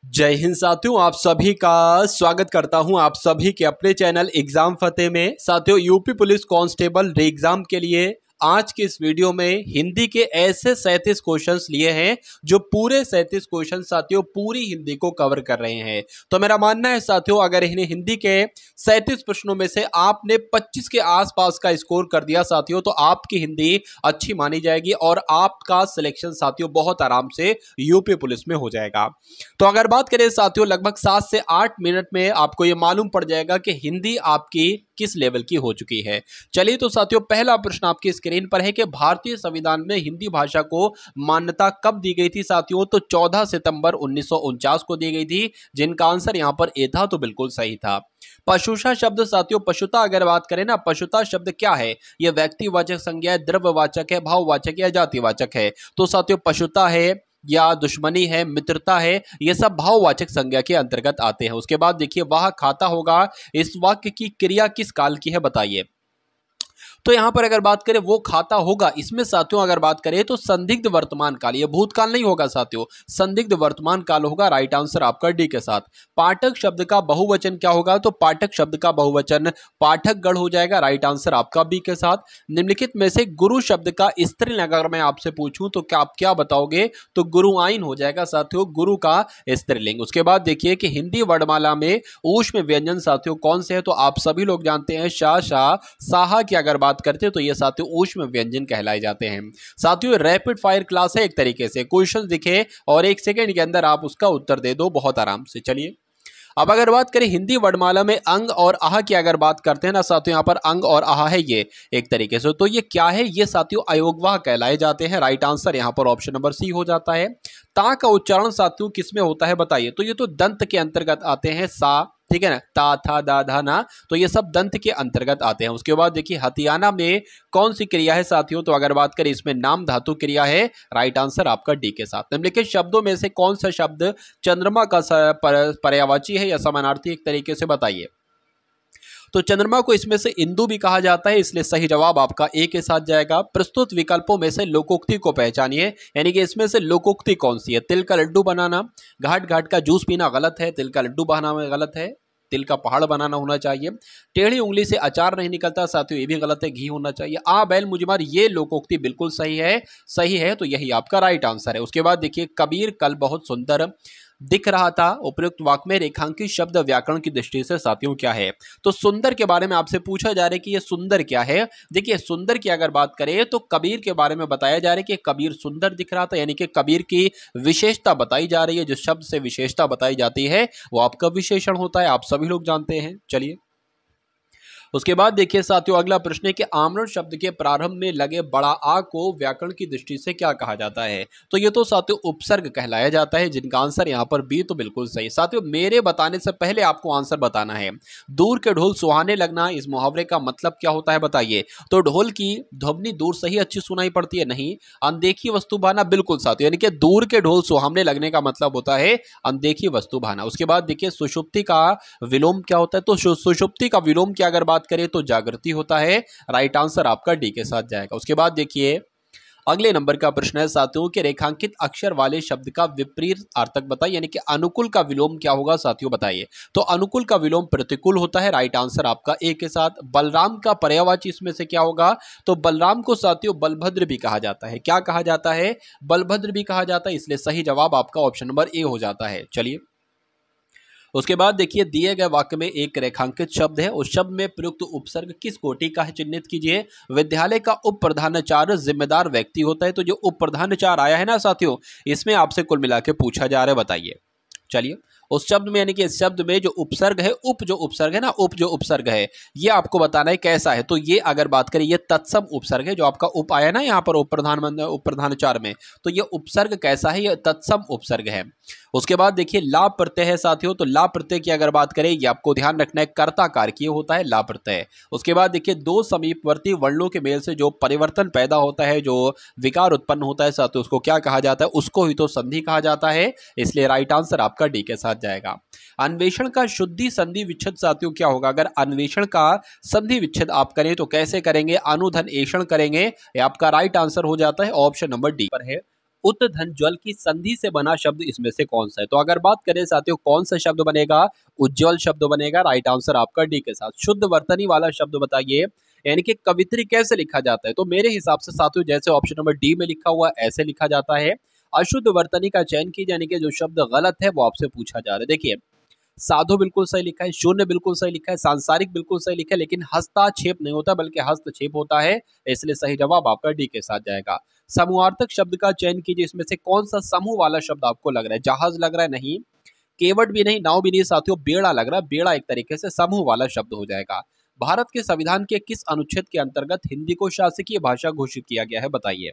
जय हिंद साथियों, आप सभी का स्वागत करता हूं आप सभी के अपने चैनल एग्जाम फतेह में। साथियों, यूपी पुलिस कांस्टेबल री एग्जाम के लिए आज के इस वीडियो में हिंदी के ऐसे 37 क्वेश्चंस लिए हैं जो पूरे 37 क्वेश्चन साथियों पूरी हिंदी को कवर कर रहे हैं। तो मेरा मानना है साथियों, अगर इन्हें हिंदी के 37 प्रश्नों में से आपने 25 के आसपास का स्कोर कर दिया साथियों, तो आपकी हिंदी अच्छी मानी जाएगी और आपका सिलेक्शन साथियों बहुत आराम से यूपी पुलिस में हो जाएगा। तो अगर बात करें साथियों, लगभग 7 से 8 मिनट में आपको यह मालूम पड़ जाएगा कि हिंदी आपकी किस लेवल की हो चुकी है। चलिए तो साथियों, पहला प्रश्न आपकी स्क्रीन पर है कि भारतीय संविधान में हिंदी भाषा को मान्यता कब दी गई थी साथियों? तो 14 सितंबर 1949 को दी गई थी, जिनका आंसर यहां पर ए था, तो बिल्कुल सही था। पशुषा शब्द साथियों, पशुता अगर बात करें ना, पशुता शब्द क्या है? यह व्यक्तिवाचक संज्ञा है, द्रव्यवाचक है, भाववाचक या जातिवाचक है? तो साथियों पशुता है या दुश्मनी है, मित्रता है, ये सब भाववाचक संज्ञा के अंतर्गत आते हैं। उसके बाद देखिए, वह खाता होगा, इस वाक्य की क्रिया किस काल की है बताइए? तो यहां पर अगर बात करें वो खाता होगा, इसमें साथियों अगर बात करें तो संदिग्ध वर्तमान काल, ये भूतकाल नहीं होगा साथियों, संदिग्ध वर्तमान काल होगा। राइट आंसर आपका डी के साथ। पाठक शब्द का बहुवचन क्या होगा? तो पाठक शब्द का बहुवचन पाठकगण हो जाएगा। राइट आंसर आपका बी के साथ। निम्नलिखित में से गुरु शब्द का स्त्रीलिंग अगर मैं आपसे पूछूं तो क्या आप क्या बताओगे? तो गुरुआइन हो जाएगा साथियों, गुरु का स्त्रीलिंग। उसके बाद देखिए कि हिंदी वर्णमाला में ऊष्म व्यंजन साथियों कौन से है? तो आप सभी लोग जानते हैं, शाह, शाह, साहा की अगर बात करते हैं तो ये साथियों ऊष्म व्यंजन कहलाए जाते हैं। साथियों रैपिड फायर क्लास है, एक तरीके से क्वेश्चन दिखे और 1 सेकंड के अंदर आप उसका उत्तर दे दो बहुत आराम से। चलिए अब अगर बात करें हिंदी वर्णमाला में अंग और आह की अगर बात करते हैं ना साथियों, यहाँ पर अंग और आह है ये एक तरीके से, तो ये क्या है? ये साथियों अयोगवाह कहलाए जाते हैं। राइट आंसर यहाँ पर ऑप्शन नंबर सी हो जाता है। ता का उच्चारण साथियों किसमें होता है बताइए? तो ये तो दंत के अंतर्गत आते हैं, सा, ठीक है ना, ता, था, दा, धा, ना, तो ये सब दंत के अंतर्गत आते हैं। उसके बाद देखिए हथियाना में कौन सी क्रिया है साथियों? तो अगर बात करें इसमें नाम धातु क्रिया है। राइट आंसर आपका डी के साथ। निम्नलिखित शब्दों में से कौन सा शब्द चंद्रमा का पर्यायवाची है या समानार्थी, एक तरीके से बताइए? तो चंद्रमा को इसमें से इंदु भी कहा जाता है, इसलिए सही जवाब आपका ए के साथ जाएगा। प्रस्तुत विकल्पों में से लोकोक्ति को पहचानिए, यानी कि इसमें से लोकोक्ति कौन सी है? तिल का लड्डू बनाना, घाट घाट का जूस पीना गलत है, तिल का लड्डू बनाना गलत है, तिल का पहाड़ बनाना होना चाहिए, टेढ़ी उंगली से अचार नहीं निकलता साथियों ये भी गलत है, घी होना चाहिए, आ बैल मुझे मार, ये लोकोक्ति बिल्कुल सही है। सही है तो यही आपका राइट आंसर है। उसके बाद देखिए कबीर कल बहुत सुंदर दिख रहा था, उपयुक्त वाक्य में रेखांकित शब्द व्याकरण की दृष्टि से साथियों क्या है? तो सुंदर के बारे में आपसे पूछा जा रहा है कि ये सुंदर क्या है। देखिए सुंदर की अगर बात करें तो कबीर के बारे में बताया जा रहा है कि कबीर सुंदर दिख रहा था, यानी कि कबीर की विशेषता बताई जा रही है। जो शब्द से विशेषता बताई जाती है वो आपका विशेषण होता है, आप सभी लोग जानते हैं। चलिए उसके बाद देखिए साथियों अगला प्रश्न है कि आमरण शब्द के प्रारंभ में लगे बड़ा आ को व्याकरण की दृष्टि से क्या कहा जाता है? तो ये तो साथियों उपसर्ग कहलाया जाता है, जिनका आंसर यहाँ पर बी तो बिल्कुल सही। साथियों मेरे बताने से पहले आपको आंसर बताना है। दूर के ढोल सुहाने लगना, इस मुहावरे का मतलब क्या होता है बताइए? तो ढोल की ध्वनि दूर से ही अच्छी सुनाई पड़ती है? नहीं। अनदेखी वस्तु भाना, बिल्कुल साथियों, यानी कि दूर के ढोल सुहावने लगने का मतलब होता है अनदेखी वस्तु भाना। उसके बाद देखिए सुषुप्ति का विलोम क्या होता है? तो सुषुप्ति का विलोम की अगर बात करें तो जागृति होता है। राइट आंसर आपका डी के साथ जाएगा। उसके बाद देखिए अगले नंबर का प्रश्न है साथियों कि रेखांकित अक्षर वाले शब्द का विपरीत अर्थक बताइए, यानी कि अनुकूल का विलोम क्या होगा साथियों बताइए? तो अनुकूल का विलोम प्रतिकूल होता है। राइट आंसर आपका ए के साथ। बलराम का पर्यायवाची इसमें से क्या होगा? तो बलराम को साथियों बलभद्र भी कहा जाता है। क्या कहा जाता है? बलभद्र भी कहा जाता है, इसलिए सही जवाब आपका ऑप्शन नंबर ए हो जाता है। चलिए उसके बाद देखिए दिए गए वाक्य में एक रेखांकित शब्द है, उस शब्द में प्रयुक्त उपसर्ग किस कोटि का है चिन्हित कीजिए। विद्यालय का उप प्रधानाचार्य जिम्मेदार व्यक्ति होता है, तो जो उप प्रधानाचार्य आया है ना साथियों, इसमें आपसे कुल मिला के पूछा जा रहा है, बताइए। चलिए उस शब्द में, यानी कि इस शब्द में जो उपसर्ग है, उप जो उपसर्ग है ना, उप जो उपसर्ग है ये आपको बताना है कैसा है। तो ये अगर बात करें ये तत्सम उपसर्ग है, जो आपका उप आया ना यहाँ पर उप प्रधानाचार्य में, तो ये उपसर्ग कैसा है? ये तत्सम उपसर्ग है। उसके बाद देखिए ला प्रत्यय है साथियों, तो ला प्रत्यय की अगर बात करें ये आपको ध्यान रखना है कर्ता कारकीय होता है ला प्रत्यय। उसके बाद देखिए दो समीपवर्ती वर्णों के मेल से जो परिवर्तन पैदा होता है, जो विकार उत्पन्न होता है साथियों, उसको क्या कहा जाता है? उसको ही तो संधि कहा जाता है, इसलिए राइट आंसर आपका डी के साथ जाएगा। अन्वेषण का शुद्धि संधि विच्छेद साथियों क्या होगा? अगर अन्वेषण का संधि विच्छेद आप करें तो कैसे करेंगे? अनुधन एषण करेंगे, ये आपका राइट आंसर हो जाता है, ऑप्शन नंबर डी पर है। उत्तधन ज्वल की संधि से बना शब्द इसमें से कौन सा है? तो अगर बात करें साथियों कौन सा शब्द बनेगा, उज्ज्वल शब्द बनेगा। राइट आंसर आपका डी के साथ। शुद्ध वर्तनी वाला शब्द बताइए, यानी कि कवित्री कैसे लिखा जाता है? तो मेरे हिसाब से साथियों जैसे ऑप्शन नंबर डी में लिखा हुआ ऐसे लिखा जाता है। अशुद्ध वर्तनी का चयन कीजिए, यानी कि जो शब्द गलत है वो आपसे पूछा जा रहा है। देखिए, साधु बिल्कुल सही लिखा है, शून्य बिल्कुल सही लिखा है, सांसारिक बिल्कुल सही लिखा है, लेकिन हस्ताक्षेप नहीं होता बल्कि हस्तक्षेप होता है, इसलिए सही जवाब आपका डी के साथ जाएगा। समूहार्थक शब्द का चयन कीजिए, इसमें से कौन सा समूह वाला शब्द आपको लग रहा है? जहाज लग रहा है? नहीं। केवट भी नहीं, नाव भी नहीं साथियों, बेड़ा लग रहा है। बेड़ा एक तरीके से समूह वाला शब्द हो जाएगा। भारत के संविधान के किस अनुच्छेद के अंतर्गत हिंदी को शासकीय भाषा घोषित किया गया है? बताइए।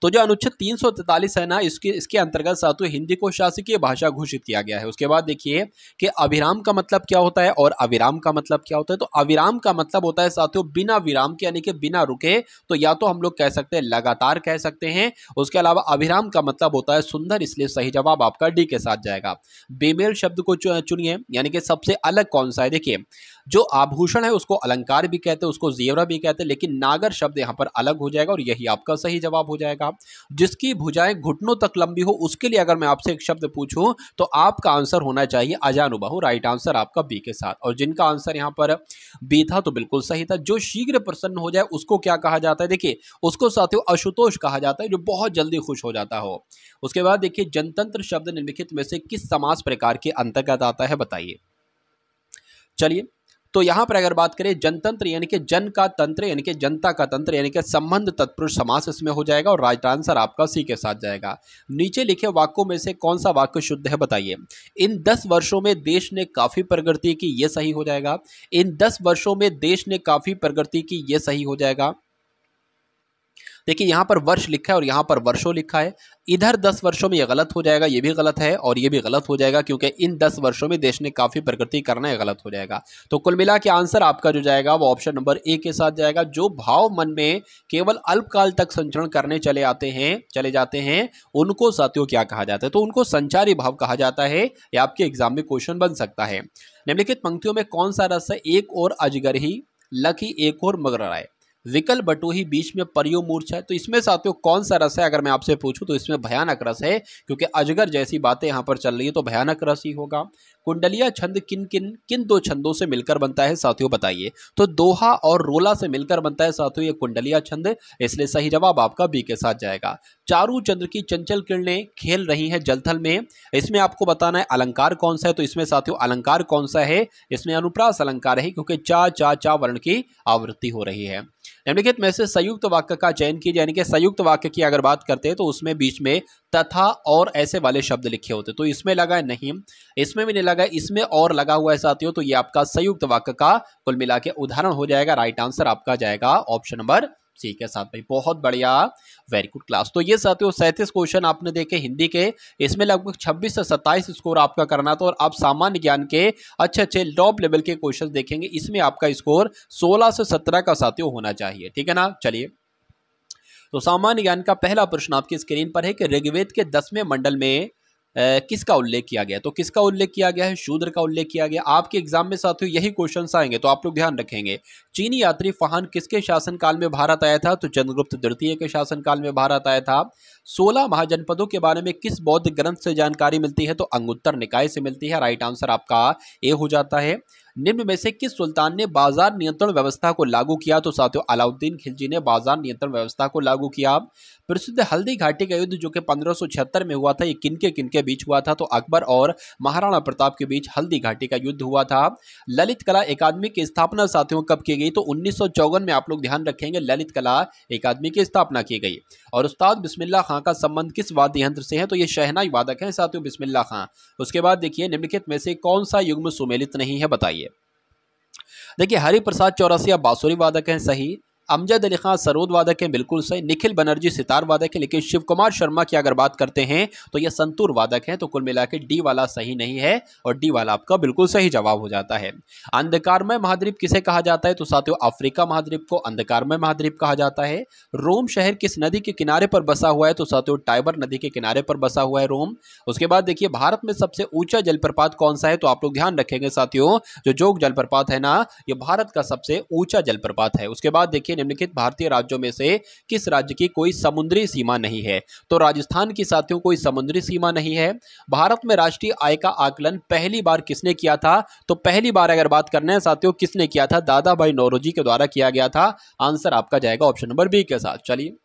तो जो अनुच्छेद 343 है ना, इसके अंतर्गत साथियों हिंदी को शासकीय भाषा घोषित किया गया है। उसके बाद देखिए कि अविराम का मतलब क्या होता है और अविराम का मतलब क्या होता है? तो अविराम का मतलब होता है साथियों बिना विराम के, यानी कि बिना रुके। तो या तो हम लोग कह सकते हैं लगातार कह सकते हैं। उसके अलावा अविराम का मतलब होता है सुंदर, इसलिए सही जवाब आपका डी के साथ जाएगा। बेमेल शब्द को चुनिए, यानी कि सबसे अलग कौन सा है? देखिए, जो आभूषण है उसको अलंकार भी कहते हैं, उसको जेवरा भी कहते हैं, लेकिन नागर शब्द यहाँ पर अलग हो जाएगा और यही आपका सही जवाब हो जाएगा। जिसकी भुजाएं घुटनों तक लंबी हो, उसके लिए अगर मैं आपसे एक शब्द पूछूं तो आपका आंसर होना चाहिए अजानुबाहु। राइट आंसर आपका बी के साथ। और जिनका आंसर यहाँ पर बी था तो बिल्कुल सही था। जो शीघ्र प्रसन्न हो जाए उसको क्या कहा जाता है? देखिए, उसको साथियों अशुतोष कहा जाता है, जो बहुत जल्दी खुश हो जाता हो। उसके बाद देखिए, जनतंत्र शब्द निम्नलिखित में से किस समास प्रकार के अंतर्गत आता है? बताइए। चलिए, तो यहां पर अगर बात करें जनतंत्र, यानी कि जन का तंत्र, यानी कि जनता का तंत्र, यानी कि संबंध तत्पुरुष समास इसमें हो जाएगा और राइट आंसर आपका सी के साथ जाएगा। नीचे लिखे वाक्यों में से कौन सा वाक्य शुद्ध है? बताइए। इन 10 वर्षों में देश ने काफी प्रगति की, ये सही हो जाएगा। इन 10 वर्षों में देश ने काफी प्रगति की, ये सही हो जाएगा। देखिए, यहां पर वर्ष लिखा है और यहां पर वर्षों लिखा है। इधर 10 वर्षों में ये गलत हो जाएगा, ये भी गलत है और ये भी गलत हो जाएगा, क्योंकि इन 10 वर्षों में देश ने काफी प्रगति करना है, गलत हो जाएगा। तो कुल मिला के आंसर आपका जो जाएगा वो ऑप्शन नंबर ए के साथ जाएगा। जो भाव मन में केवल अल्पकाल तक संचरण करने चले जाते हैं, उनको साथियों क्या कहा जाता है? तो उनको संचारी भाव कहा जाता है। ये आपके एग्जाम में क्वेश्चन बन सकता है। निम्नलिखित पंक्तियों में कौन सा रस है? एक और अजगरही, लकी एक और मगर आए, विकल बटोही बीच में परियो मूर्छा है। तो इसमें साथियों कौन सा रस है? अगर मैं आपसे पूछूं तो इसमें भयानक रस है, क्योंकि अजगर जैसी बातें यहां पर चल रही है तो भयानक रस ही होगा। कुंडलिया छंद किन दो छंदों से मिलकर बनता है साथियों? बताइए। तो दोहा और रोला से मिलकर बनता है साथियों ये कुंडलिया छंद, इसलिए सही जवाब आपका बी के साथ जाएगा। चारू चंद्र की चंचल किरणें खेल रही हैं जलथल में, इसमें आपको बताना है अलंकार कौन सा है। तो इसमें साथियों अलंकार कौन सा है? इसमें अनुप्रास अलंकार है, क्योंकि चा चा चा वर्ण की आवृत्ति हो रही है। निम्नलिखित में से संयुक्त वाक्य का चयन कीजिए, यानी कि संयुक्त वाक्य की अगर बात करते हैं तो उसमें बीच में तथा और ऐसे वाले शब्द लिखे होते, तो इसमें लगा है नहीं, इसमें भी नहीं लगा, इसमें और लगा हुआ है साथियों। तो ये आपका संयुक्त वाक्य का कुल मिला के उदाहरण हो जाएगा। राइट आंसर आपका जाएगा ऑप्शन नंबर सी के साथ। भाई बहुत बढ़िया, वेरी गुड क्लास। तो ये साथियों 37 क्वेश्चन आपने देखे हिंदी के, इसमें लगभग 26 से 27 स्कोर आपका करना था। और आप सामान्य ज्ञान के अच्छे टॉप लेवल के क्वेश्चन देखेंगे, इसमें आपका स्कोर 16 से 17 का साथियों होना चाहिए, ठीक है ना। चलिए, तो सामान्य ज्ञान का पहला प्रश्न आपकी स्क्रीन पर है कि ऋग्वेद के 10वें मंडल में किसका उल्लेख किया गया? तो किसका उल्लेख किया गया है? शूद्र का उल्लेख किया गया। आपके एग्जाम में साथियों यही क्वेश्चंस आएंगे, तो आप लोग ध्यान रखेंगे। चीनी यात्री फाहान किसके शासनकाल में भारत आया था? तो चंद्रगुप्त द्वितीय के शासनकाल में भारत आया था। 16 महाजनपदों के बारे में किस बौद्ध ग्रंथ से जानकारी मिलती है? तो अंगुत्तर निकाय से मिलती है। राइट आंसर आपका ए हो जाता है। निम्न में से किस सुल्तान ने बाजार नियंत्रण व्यवस्था को लागू किया? तो साथियों अलाउद्दीन खिलजी ने बाजार नियंत्रण व्यवस्था को लागू किया। प्रसिद्ध हल्दी घाटी का युद्ध जो कि 1576 में हुआ था, ये किन के बीच हुआ था? तो अकबर और महाराणा प्रताप के बीच हल्दी घाटी का युद्ध हुआ था। ललित कला अकादमी की स्थापना साथियों कब की गई? तो 1954 में। आप लोग ध्यान रखेंगे, ललित कला अकादमी की स्थापना की गई। और उस्ताद बिस्मिल्लाह खां का संबंध किस वाद्य यंत्र से है? तो ये शहनाई वादक हैं साथियों बिस्मिल्लाह खां। उसके बाद देखिए, निम्नलिखित में से कौन सा युग्म सुमेलित नहीं है? बताइए। देखिए, हरिप्रसाद चौरसिया बांसुरी वादक हैं, सही। अमजद अली खां सरोद वादक हैं, बिल्कुल सही। निखिल बनर्जी सितार वादक है, लेकिन शिव कुमार शर्मा की अगर बात करते हैं तो ये संतूर वादक हैं। तो कुल मिला के डी वाला सही नहीं है और डी वाला आपका बिल्कुल सही जवाब हो जाता है। अंधकारमय महाद्वीप किसे कहा जाता है? तो साथियों अफ्रीका महाद्वीप को अंधकारमय महाद्वीप कहा जाता है। रोम शहर किस नदी के किनारे पर बसा हुआ है? तो साथियों टाइबर नदी के किनारे पर बसा हुआ है रोम। उसके बाद देखिए, भारत में सबसे ऊंचा जलप्रपात कौन सा है? तो आप लोग ध्यान रखेंगे साथियों, जो जोग जलप्रपात है ना, ये भारत का सबसे ऊंचा जलप्रपात है। उसके बाद देखिए, निम्नलिखित भारतीय राज्यों में से किस राज्य की कोई समुद्री सीमा नहीं है? तो राजस्थान की साथियों कोई समुद्री सीमा नहीं है। भारत में राष्ट्रीय आय का आकलन पहली बार किसने किया था? तो पहली बार अगर बात करना है साथियों किसने किया था? दादा भाई नौरोजी के द्वारा किया गया था। आंसर आपका जाएगा ऑप्शन नंबर बी के साथ। चलिए,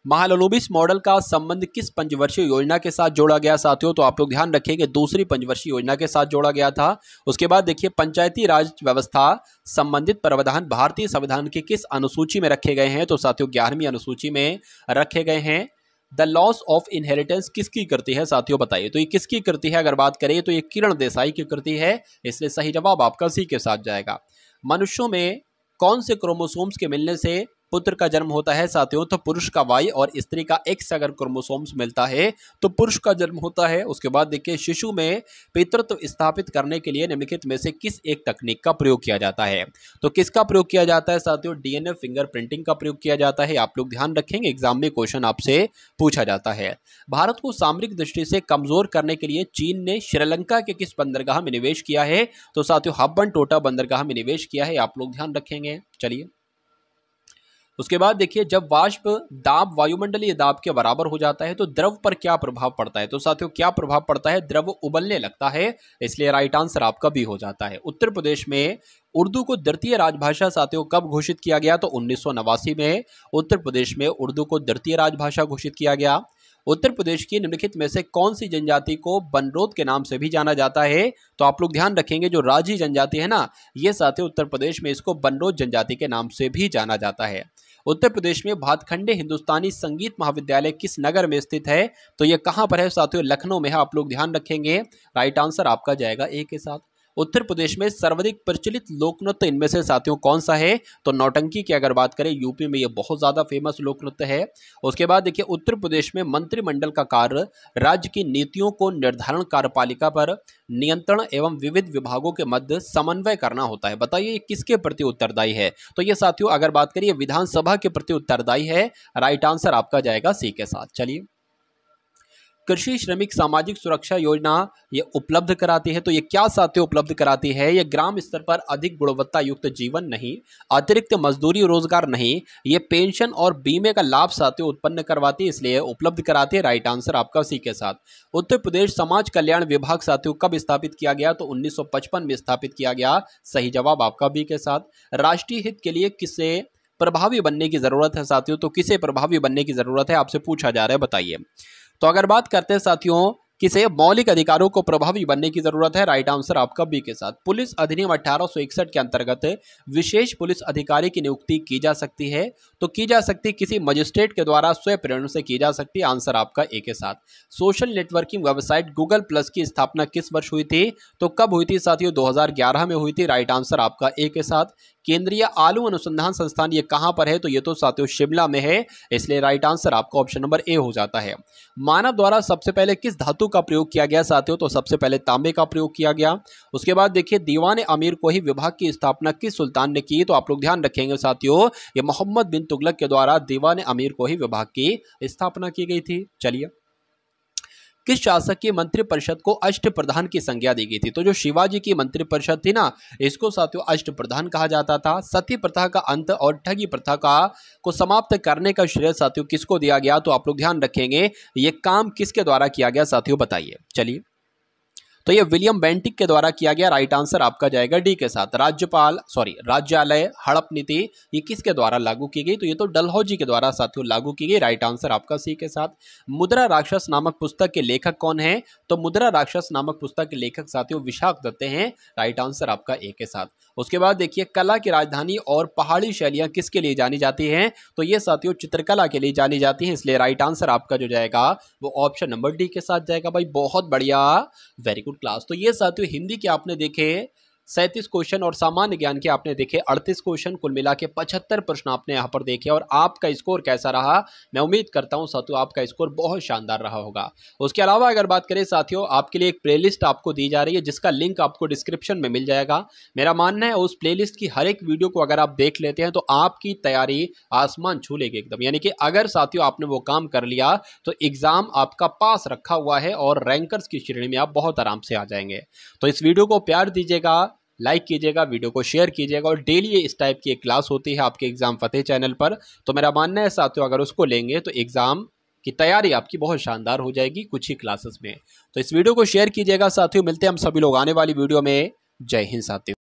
महालनोबिस मॉडल का संबंध किस पंचवर्षीय योजना के साथ जोड़ा गया साथियों? तो आप लोग ध्यान रखेंगे दूसरी पंचवर्षीय योजना के साथ जोड़ा गया था। उसके बाद देखिए, पंचायती राज व्यवस्था संबंधित प्रावधान भारतीय संविधान की किस अनुसूची में रखे गए हैं? तो साथियों 11वीं अनुसूची में रखे गए हैं। द लॉस ऑफ इनहेरिटेंस किसकी कृति है साथियों, बताइए। तो ये किसकी कृति है? अगर बात करें तो ये किरण देसाई की कृति है, इसलिए सही जवाब आपका सी के साथ जाएगा। मनुष्यों में कौन से क्रोमोसोम्स के मिलने से पुत्र का जन्म होता है साथियों? तो पुरुष का वाई और स्त्री का एक्स अगर क्रोमोसोम्स मिलता है तो पुरुष का जन्म होता है। उसके बाद देखिए, शिशु में पितृत्व स्थापित करने के लिए निम्नलिखित में से किस एक तकनीक का प्रयोग किया जाता है? तो किसका प्रयोग किया जाता है साथियों? डीएनए फिंगरप्रिंटिंग का प्रयोग किया जाता है। आप लोग ध्यान रखेंगे, एग्जाम में क्वेश्चन आपसे पूछा जाता है। भारत को सामरिक दृष्टि से कमजोर करने के लिए चीन ने श्रीलंका के किस बंदरगाह में निवेश किया है? तो साथियों हब्बन टोटा बंदरगाह में निवेश किया है। आप लोग ध्यान रखेंगे। चलिए, उसके बाद देखिए, जब वाष्प दाब वायुमंडलीय दाब के बराबर हो जाता है तो द्रव पर क्या प्रभाव पड़ता है? तो साथियों क्या प्रभाव पड़ता है? द्रव उबलने लगता है, इसलिए राइट आंसर आपका बी हो जाता है। उत्तर प्रदेश में उर्दू को द्वितीय राजभाषा साथियों कब घोषित किया गया? तो 1989 में उत्तर प्रदेश में उर्दू को द्वितीय राजभाषा घोषित किया गया। उत्तर प्रदेश की निम्नलिखित में से कौन सी जनजाति को बनरोध के नाम से भी जाना जाता है? तो आप लोग ध्यान रखेंगे, जो राजी जनजाति है ना, ये साथियों उत्तर प्रदेश में इसको बनरोध जनजाति के नाम से भी जाना जाता है। उत्तर प्रदेश में भातखंडे हिंदुस्तानी संगीत महाविद्यालय किस नगर में स्थित है? तो ये कहां पर है साथियों? लखनऊ में है। आप लोग ध्यान रखेंगे, राइट आंसर आपका जाएगा ए के साथ। उत्तर प्रदेश में सर्वाधिक प्रचलित लोक नृत्य इनमें से साथियों कौन सा है? तो नौटंकी की अगर बात करें, यूपी में ये बहुत ज्यादा फेमस लोक नृत्य है। उसके बाद देखिए, उत्तर प्रदेश में मंत्रिमंडल का कार्य राज्य की नीतियों को निर्धारण, कार्यपालिका पर नियंत्रण एवं विविध विभागों के मध्य समन्वय करना होता है। बताइए किसके प्रति उत्तरदायी है? तो ये साथियों अगर बात करिए विधानसभा के प्रति उत्तरदायी है। राइट आंसर आपका जाएगा सी के साथ। चलिए, कृषि श्रमिक सामाजिक सुरक्षा योजना ये उपलब्ध कराती है। तो ये क्या साथियों उपलब्ध कराती है? ये ग्राम स्तर पर अधिक गुणवत्ता युक्त जीवन नहीं, अतिरिक्त मजदूरी रोजगार नहीं, ये पेंशन और बीमे का लाभ साथियों उत्पन्न करवाती है, इसलिए उपलब्ध कराती है। राइट आंसर आपका सी के साथ। उत्तर प्रदेश समाज कल्याण विभाग साथियों कब स्थापित किया गया? तो 1955 में स्थापित किया गया। सही जवाब आपका बी के साथ। राष्ट्रीय हित के लिए किसे प्रभावी बनने की जरूरत है साथियों? तो किसे प्रभावी बनने की जरूरत है आपसे पूछा जा रहा है, बताइए। तो अगर बात करते हैं साथियों किसे मौलिक अधिकारों को प्रभावी बनने की जरूरत है? राइट आंसर आपका बी के साथ। पुलिस अधिनियम 1861 के अंतर्गत विशेष पुलिस अधिकारी की नियुक्ति की जा सकती है। तो की जा सकती किसी मजिस्ट्रेट के द्वारा स्वयं प्रेरणा से की जा सकती है। आंसर आपका ए के साथ। Social networking website Google plus की स्थापना किस वर्ष हुई थी? तो कब हुई थी साथियों? 2011 में हुई थी। राइट आंसर आपका ए के साथ। केंद्रीय आलू अनुसंधान संस्थान ये कहां पर है? तो ये तो साथियों शिमला में है, इसलिए राइट आंसर आपका ऑप्शन नंबर ए हो जाता है। मानव द्वारा सबसे पहले किस धातु का प्रयोग किया गया साथियों? तो सबसे पहले तांबे का प्रयोग किया गया। उसके बाद देखिए, दीवान अमीर को ही विभाग की स्थापना किस सुल्तान ने की? तो आप लोग ध्यान रखेंगे साथियों, ये मोहम्मद बिन तुगलक के द्वारा दीवान अमीर को ही विभाग की स्थापना की गई थी। चलिए, किस शासक की मंत्रिपरिषद को अष्टप्रधान की संज्ञा दी गई थी? तो जो शिवाजी की मंत्रिपरिषद थी ना, इसको साथियों अष्टप्रधान कहा जाता था। सती प्रथा का अंत और ठगी प्रथा को समाप्त करने का श्रेय साथियों किसको दिया गया? तो आप लोग ध्यान रखेंगे, ये काम किसके द्वारा किया गया साथियों, बताइए। चलिए, तो ये विलियम बेंटिक के द्वारा किया गया। राइट आंसर आपका जाएगा डी के साथ। राज्यालय हड़प नीति ये किसके द्वारा लागू की गई? तो ये तो डलहौजी के द्वारा साथियों लागू की गई। राइट आंसर आपका सी के साथ। मुद्रा राक्षस नामक पुस्तक के लेखक कौन है? तो मुद्रा राक्षस नामक पुस्तक के लेखक साथियों विशाख दत्ते हैं। राइट आंसर आपका ए के साथ। उसके बाद देखिए, कला की राजधानी और पहाड़ी शैलियां किसके लिए जानी जाती हैं? तो ये साथियों चित्रकला के लिए जानी जाती हैं, इसलिए राइट आंसर आपका जो जाएगा वो ऑप्शन नंबर डी के साथ जाएगा। भाई बहुत बढ़िया, वेरी गुड क्लास। तो ये साथियों हिंदी के आपने देखे 37 क्वेश्चन और सामान्य ज्ञान के आपने देखे 38 क्वेश्चन, कुल मिला के 75 प्रश्न आपने यहाँ पर देखे। और आपका स्कोर कैसा रहा? मैं उम्मीद करता हूँ साथियों आपका स्कोर बहुत शानदार रहा होगा। उसके अलावा अगर बात करें साथियों, आपके लिए एक प्लेलिस्ट आपको दी जा रही है जिसका लिंक आपको डिस्क्रिप्शन में मिल जाएगा। मेरा मानना है उस प्लेलिस्ट की हर एक वीडियो को अगर आप देख लेते हैं तो आपकी तैयारी आसमान छू लेगी एकदम। यानी कि अगर साथियों आपने वो काम कर लिया तो एग्जाम आपका पास रखा हुआ है और रैंकर्स की श्रेणी में आप बहुत आराम से आ जाएंगे। तो इस वीडियो को प्यार दीजिएगा, लाइक कीजिएगा, वीडियो को शेयर कीजिएगा और डेली इस टाइप की एक क्लास होती है आपके एग्जाम फतेह चैनल पर। तो मेरा मानना है साथियों, अगर उसको लेंगे तो एग्जाम की तैयारी आपकी बहुत शानदार हो जाएगी कुछ ही क्लासेस में। तो इस वीडियो को शेयर कीजिएगा साथियों। मिलते हैं हम सभी लोग आने वाली वीडियो में। जय हिंद साथियों।